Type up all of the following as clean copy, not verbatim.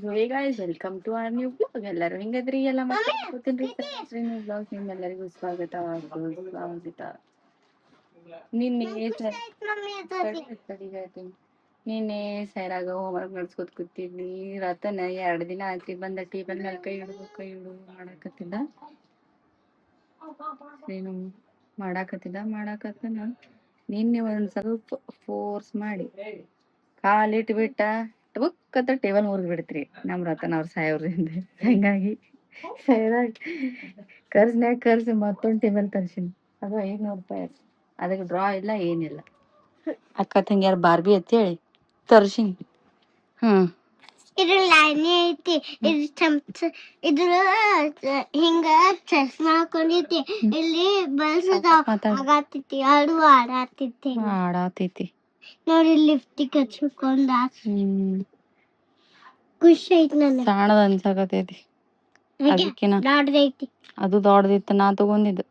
Hey guys welcome to our new blog. ಎಲ್ಲರೂ ಹೆಂಗದ್ರಿ? ಎಲ್ಲ ಮಾತಾಡ್ಕೊತೀನಿ ನ್ಯೂ ಬ್ಲಾಗ್ ನಿಮ್ಮೆಲ್ಲರಿಗೂ ಸ್ವಾಗತ. ನಿನ್ನೆ ನಿನ್ನೆ ಸೈರಾಗ ಹೋಮ್ವರ್ಕ್ ನಡ್ಸ್ಕೊತ್ ಕೂತಿದ್ವಿ. ರತನ 2 ದಿನ ಆಯ್ತು ಬಂದ ಟೇಬಲ್ ಮೇಲೆ ಕೈ ಇಡು ಮಾಡಾಕತ್ತಿದ್ದ. ಏನು ಮಾಡಾಕತ್ತಿದ್ದ ನಿನ್ನೆ ಒಂದ್ ಸ್ವಲ್ಪ ಫೋರ್ಸ್ ಮಾಡಿ ಕಾಲಿಟ್ಟು ಬಿಟ್ಟ ಟಬುಕ್ಕತ್ತ ಟೇಬಲ್ ಮುರಿದ್ ಬಿಡ್ತ್ರಿ ನಮ್ ರತನ ಅವ್ರ ಸಾಯವ್ರಿಂದ. ಹಂಗಾಗಿ ಸೈರಾಗ್ ಕರ್ಸಿ ಮತ್ತೊಂದ್ ಟೇಬಲ್ ತರ್ಸಿನಿ. ಅದು 500 ರೂಪಾಯಿ. ಅದಕ್ಕೆ ಡ್ರಾ ಇಲ್ಲ ಏನಿಲ್ಲ. ಅಕ್ಕ ತಂಗ್ಯಾರ ಬಾರ್ಬಿ ಅಂತೇಳಿ ತರ್ಸಿನಿ. ಇದ್ರ ಲೈನೇ ಐತಿ. ಇದ್ರ ಚಮಚ ಇದ್ರ ಹಿಂಗ ಚಸ್ಮಾ ಹಾಕೊಂಡೈತಿ. ಇಲ್ಲಿ ಆಗತೈತಿ ಆಡಾತೈತಿ ನೋಡಿ. ಲಿಫ್ಟಿಗೆ ಹಚ್ಕೊಂಡ ಖುಷಿ ಐತಿ. ನನಗೆ ಸಾಣದ ಅನ್ಸಾಕತೈತಿ. ಅದಕ್ಕಿನ ದೊಡ್ಡದೈತಿ. ಅದು ದೊಡ್ಡದಿತ್ತು ನಾ ತಗೊಂಡಿದ್ದು.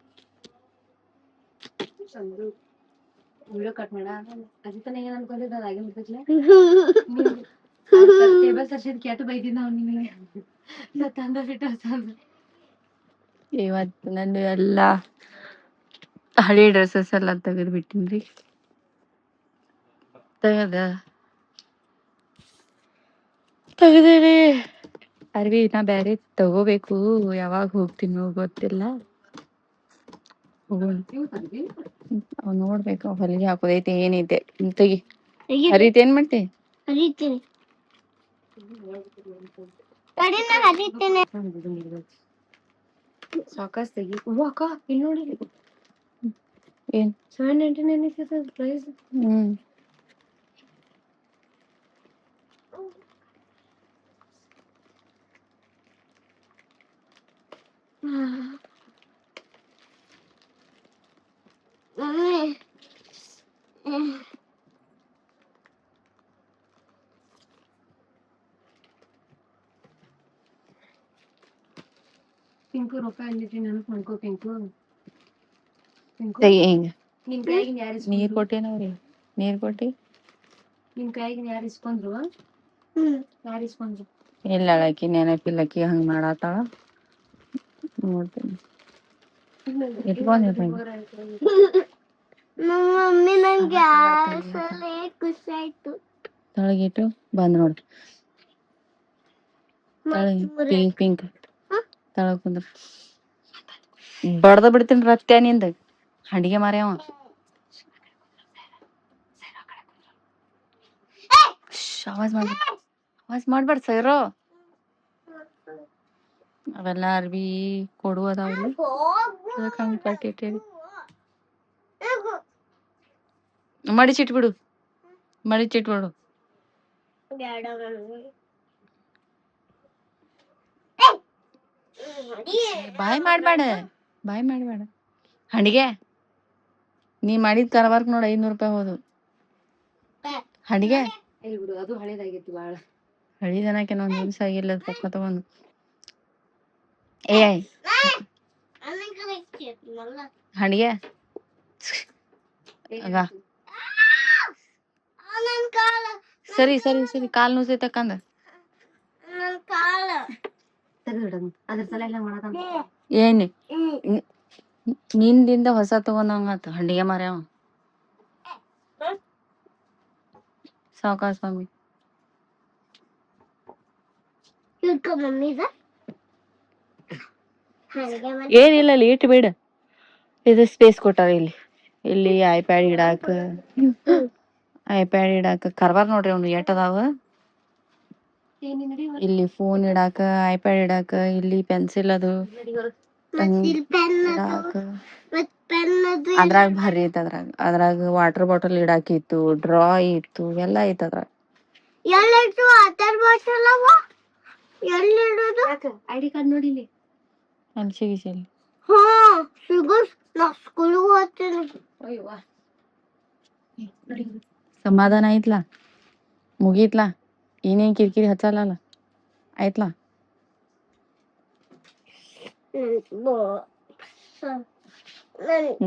ವಿಡಿಯೋ ಕಟ್ ಮಾಡ ಅಜಿತನ ಏನ್ ಅನ್ಕೊಂಡಿದ್ದ ಅದಾಗಿ ಮುಗಿದ್ಲೆ ಟೇಬಲ್ ಸರ್ಸಿದ್ ಕೆಟ್ಟು ಬೈದಿದ್ದ ಅವ್ನಿಗೆ. ನಾ ತಂದ ಬಿಟ್ಟು ಇವತ್ತು ನಂದು ಎಲ್ಲಾ ಹಳಿ ಡ್ರೆಸ್ಸಸ್ ಎಲ್ಲ ತೆಗೆದು ಬಿಟ್ಟಿನ್ರಿ. ತೆಗ್ದೇವಿ. ಅರ್ವಿ ನಾ ಬ್ಯಾರೆ ತಗೋಬೇಕು. ಯಾವಾಗ ಹೋಗ್ತೀನೋ ಗೊತ್ತಿಲ್ಲ. ಅವ್ ನೋಡ್ಬೇಕು. ಹೊಲಿಗೆ ಹಾಕೋದೈತಿ ಏನೈತೆ ತೆಗಿ. ಹರಿತ್ ಏನ್ ಮಾಡ್ತಿ? ಹರಿತೀನಿ. ಸಾಕಸ್ ತೆಗಿ. ಅಕ್ಕ ಇಲ್ಲಿ ನೋಡಿ. ಏನ್ 799 ಪ್ರೈಸ್. ಪಿಂಕು ರೂಪಾಯಿ ಅಂದಿದ್ರಿ ನೆನಪು ಮಾಡ್ಕೋ. ಪಿಂಕು ಹಿಂಗ ನಿನ್ ಕೈಗಿನ ಯಾರು ನೀರ್ ಕೊಟ್ಟೇನವ್ರಿ? ನೀರ್ ಕೊಟ್ಟಿ ನಿನ್ ಕೈಗಿನ ಯಾರು ಇಸ್ಕೊಂಡ್ರು? ಯಾರು ಇಸ್ಕೊಂಡ್ರು? ಇಲ್ಲ ಅಳಕಿ ನೆನಪಿಲ್ಲಕಿ ಹಂಗ ಮಾಡಾತಾಳ. ನೋಡ್ತೀನಿ ಇಟ್ಕೊಂಡಿರ್ತೀನಿ. ಮಮ್ಮಿ ನಂಗೆ ಖುಷಿ ಆಯ್ತು. ತಳಗಿಟ್ಟು ಬಂದ್ ನೋಡ್ರಿ. ಪಿಂಕ್ ತಳಗ್ ಕುಂದ್ರ ಬಡ್ದ ಬಿಡ್ತೀನಿ. ರತ್ಯ ನಿಂದ ಹಂಡಿಗೆ ಮಾರ್ಯಾವ. ಆವಾಜ್ ಮಾಡ್ಬೇಡ ಸೈರೋ. ಅವೆಲ್ಲ ಅರ್ಬಿ ಕೊಡುವದಾವಲ್ಲಿ ಅದಕ್ಕೆ ಹಂಗೆ ಕಟ್ಟಿಟ್ಟೇವಿ. ಮಡಿಚಿಟ್ಬಿಡು. ಬಾಯ್ ಮಾಡ್ಬೇಡ. ಹಂಡಿಗೆ ನೀ ಮಾಡಿದ ಕರವರ್ಕ್ ನೋಡ 500 ರೂಪಾಯಿ ಹೋದು. ಹಂಡಿಗೆ ಬಿಡು, ಅದು ಹಳೇದಾಗೈತಿ. ಬಾಳ ಹಳಿದನಕ್ಕೆ ಒಂದ್ ದಿವ್ಸ ಆಗಿಲ್ಲ. ಪಕ್ಕ ತಗೊಂಡು ಹಂಡಿಗೆ ಸರಿ ಕಾಲ್ ನುಸೈತಕ್ಕಂದ ಏನ್ ನಿಂದಿಂದ ಹೊಸ ತಗೊಂಡಂಗಾತ. ಹಂಡಿಗೆ ಮಾರ್ಯಾವ. ಸಾವಕಾಶ ಸ್ವಾಮಿ. ಏನಿಲ್ಲ ಅಲ್ಲಿ ಇಟ್ಟು ಬಿಡ. ಇದು ಸ್ಪೇಸ್ ಕೊಟ್ಟಾರ ಇಲ್ಲಿ ಐಪ್ಯಾಡ್ ಇಡಾಕ ಕರ್ವಾರ್ ನೋಡ್ರಿ. ಅವ್ನು ಎಟ್ಟದಾವ ಇಲ್ಲಿ ಫೋನ್ ಇಡಾಕ, ಐಪ್ಯಾಡ್ ಇಡಾಕ, ಇಲ್ಲಿ ಪೆನ್ಸಿಲ್ ಅದು ಅದ್ರಾಗ ಭಾರಿ ಐತ. ಅದ್ರಾಗ ವಾಟರ್ ಬಾಟಲ್ ಇಡಾಕಿತ್ತು, ಡ್ರಾ ಇತ್ತು, ಎಲ್ಲ ಐತ ಅದ್ರಾಗ. ಐಡಿ ಕಾರ್ಡ್ ನೋಡಿಲಿ ಅಲ್ಲಿ ಸಿಗಿಸಲಿ. ಸಮಾಧಾನ ಐತ್ಲಾ? ಮುಗೀತ್ಲಾ? ಏನೇನ್ ಕಿರಿಕಿರಿ ಹಚ್ಚಲ್ಲ ಆಯ್ತ್ಲಾ?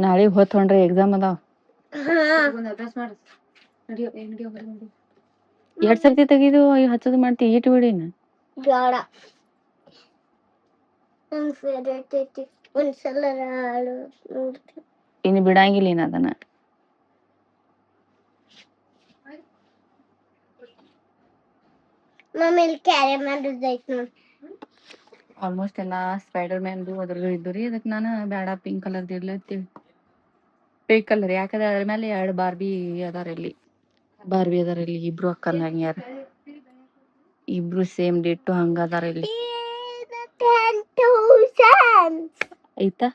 ನಾಳೆ ಹೊತ್ಕೊಂಡ್ರೆ ಎಕ್ಸಾಮ್ ಅದಾವ. ಅಭ್ಯಾಸ ಮಾಡ. ಎರಡ್ ಸರ್ತಿ ತೆಗಿದು ಹಚ್ಚದು ಮಾಡ್ತಿ. ಇಟ್ಟು ಬಿಡಿನ ಬೇಡ ನನ್ ಫೇವ್ರೇಟ್ ಐತಿ ಒಂದ್ಸಲ ಹಾಡು ನೋಡ್ತೀನಿ. ಇನ್ನು ಬಿಡಂಗಿಲ್ಲ ಇನ್ನು ಅದನ್ನ. ಮಮ್ಮಿ ಇಲ್ಲಿ ಕ್ಯಾರಿ ಮಾಡೋದೈತಿ ನೋಡಿ. ಆಲ್ಮೋಸ್ಟ್ ಎಲ್ಲ ಸ್ಪೈಡರ್ ಮ್ಯಾನ್ದು ಅದ್ರದ್ದು ಇದ್ದು ರೀ, ಅದಕ್ಕೆ ನಾನು ಬೇಡ ಪಿಂಕ್ ಕಲರ್ದು ಇರ್ಲತ್ತೀವಿ. ಪಿಂಕ್ ಕಲರ್ ಯಾಕಂದ್ರೆ ಅದ್ರ ಮೇಲೆ 2 ಬಾರ್ಬಿ ಅದಾರ ಇಲ್ಲಿ. ಬಾರ್ಬಿ ಅದಾರ ಇಲ್ಲಿ, ಇಬ್ರು ಅಕ್ಕನ ಹಂಗ್ಯಾರ, ಇಬ್ರು ಸೇಮ್ ಡಿಟ್ಟು ಹಂಗ ಅದಾರ ಇಲ್ಲಿ. 10,000 ಆಯ್ತಾ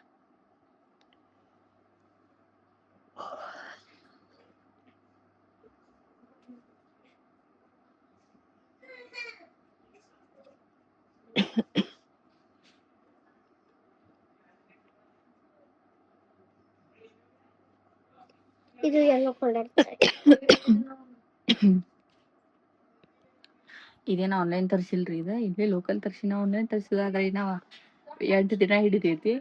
ಇದು ಎಲ್ಲೋ ಕಲರ್. ಇದೇನ ಆನ್ಲೈನ್ ತರ್ಸಿಲ್ರಿ, ಇದು ಇಲ್ಲೇ ಲೋಕಲ್ ತರ್ಸಿನ. ಆನ್ಲೈನ್ ತರ್ಸಿದಾದ್ರೆ ನಾವ 8 ದಿನ ಹಿಡಿತೈತಿ,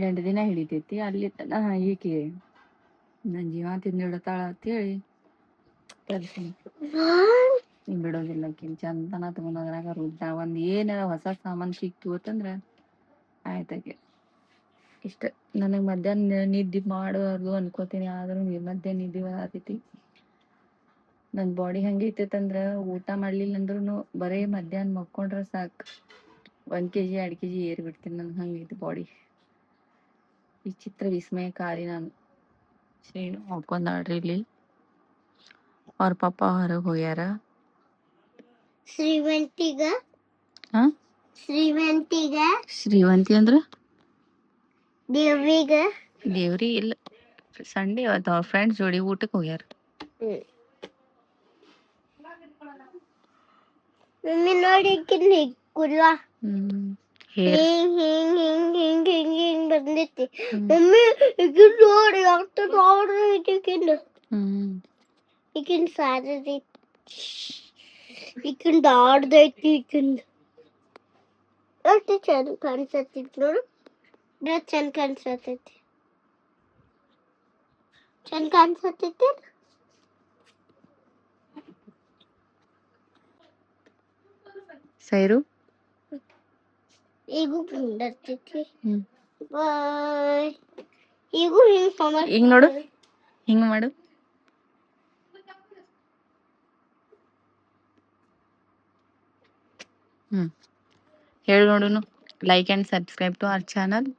8 ದಿನ ಹಿಡಿತೈತಿ. ಅಲ್ಲಿ ತನ ಈಕಿ ನನ್ನ ಜೀವ ತಿಂದಿಡ್ತಾಳ ಅಂತೇಳಿ ತರ್ಸಿನಿ. ಹಿಂಗ್ ಬಿಡೋದಿಲ್ಲ ಆಕಿನ್ ಚಂದನ ತಗೊಂಡೋದ್ರಾಗ ರುದ್ದ ಒಂದ್ ಏನಾರ ಹೊಸ ಸಾಮಾನ್ ಸಿಕ್ತು ಅಂತಂದ್ರ ಆಯ್ತಾಗೆ ಇಷ್ಟ. ನನಗ್ ಮಧ್ಯಾಹ್ನ ನಿದ್ದೆ ಮಾಡೋದು ಅನ್ಕೋತೀನಿ, ಆದ್ರೂ ಮಧ್ಯಾಹ್ನ ನಿದ್ದೆ ಬರತೈತಿ. ನನ್ ಬಾಡಿ ಹಂಗೈತಂದ್ರ ಊಟ ಮಾಡ್ಲಿಲ್ಲ ಅಂದ್ರೂ ಬರೇ ಮಧ್ಯಾಹ್ನ ಮಕ್ಕೊಂಡ್ರ ಸಾಕು 1 kg 2 kg ಏರಿ ಬಿಡ್ತೀನಿ. ನನ್ ಹಂಗೈತಿ ಬಾಡಿ. ವಿಚಿತ್ರ ವಿಸ್ಮಯಕಾರಿ ನಾನು. ಶ್ರೀನು ಹಾಕೊಂಡಾಳ್ರಿ ಇಲ್ಲಿ, ಅವ್ರ ಪಪ್ಪ ಹೊರಗೆ ಹೋಗ್ಯಾರ. ಶ್ರೀವಂತಿಗ ಹಾ ಶ್ರೀವಂತಿಗ ಶ್ರೀವಂತಿ ಅಂದ್ರ ದೇವ್ರಿಗ ದೇವ್ರಿ ಇಲ್ಲ, ಸಂಡೇ ಅವತ್ತು ಅವ್ರ ಫ್ರೆಂಡ್ಸ್ ಜೋಡಿ ಊಟಕ್ಕೆ ಹೋಗ್ಯಾರ. ಮಮ್ಮಿ ನೋಡಿ ಕಿಲ್ಲಿ ಕುಲ್ಲ ಹೇರ್ ಹಿಂಗ್ ಹಿಂಗ್ ಹಿಂಗ್ ಹಿಂಗ್ ಹಿಂಗ್ ಹಿಂಗ್ ಬಂದೈತಿ. ಮಮ್ಮಿ ಈಗಿನ ನೋಡಿ ಅಷ್ಟು ನೋಡ್ರಿ ಈಗಿನ ಈಗಿನ ಸಾರದಿ ಈಗಿನ ದಾಡ್ದೈತಿ. ಈಗಿನ ಎಷ್ಟು ಚಂದ ಕಾಣಿಸತೈತಿ ನೋಡು. ಡ್ರೆಸ್ ಚಂದ ಕಾಣಿಸತೈತಿ, ಚಂದ ಕಾಣಿಸತೈತಿ. ಸೈರು ಈಗೂ ಬಂದರ್ತೈತಿ. ಬಾಯ್. ಈಗೂ ಹಿಂಗ್ ಸಮ ಈಗ ನೋಡು, ಹಿಂಗ್ ಮಾಡು. ಹೇಳಿ ನೋಡುನು. Like and subscribe to our channel.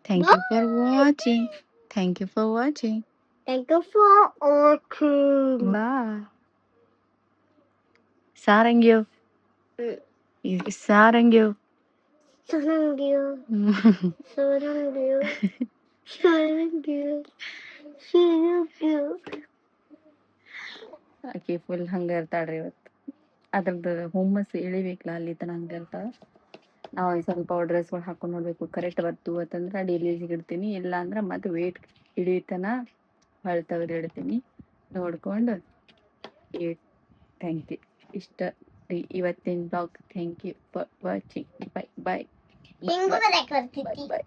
Thank you for watching. Thank you for watching. Thank you for watching. Bye. ಸಾರಂಗ್ಯೋ ಸಾರಂಗ್ಯೋ Sarangyo, Sarangyo, Sarangyo, Sarangyo. ಆಕೆ ಫುಲ್ ಹಂಗ ಇರ್ತಾಳ್ರಿ ಇವತ್ತು. ಅದ್ರದ್ದು ಹುಮ್ಮಸ್ ಇಳಿಬೇಕಲ್ಲ, ಅಲ್ಲಿ ತನ ಹಂಗ ಇರ್ತಾಳ. ನಾವು ಸ್ವಲ್ಪ ಡ್ರೆಸ್ಗಳು ಹಾಕೊಂಡು ನೋಡ್ಬೇಕು, ಕರೆಕ್ಟ್ ಬರ್ತು ಅಂತಂದ್ರೆ ಡೈಲಿ ಇಡ್ತೀನಿ, ಇಲ್ಲ ಅಂದ್ರೆ ಮತ್ತೆ ವೇಟ್ ಹಿಡಿತನ ಹೊಳ್ ತೆಗೆದು ಇಡ್ತೀನಿ. ನೋಡ್ಕೊಂಡು ಥ್ಯಾಂಕ್ ಯು. ಇಷ್ಟ ಇವತ್ತಿನ blog. Thank you for watching. Bye bye ಹಿಂಗೂ ಬರಕ್ ಬರ್ತೈತಿ. ಬಾಯ್.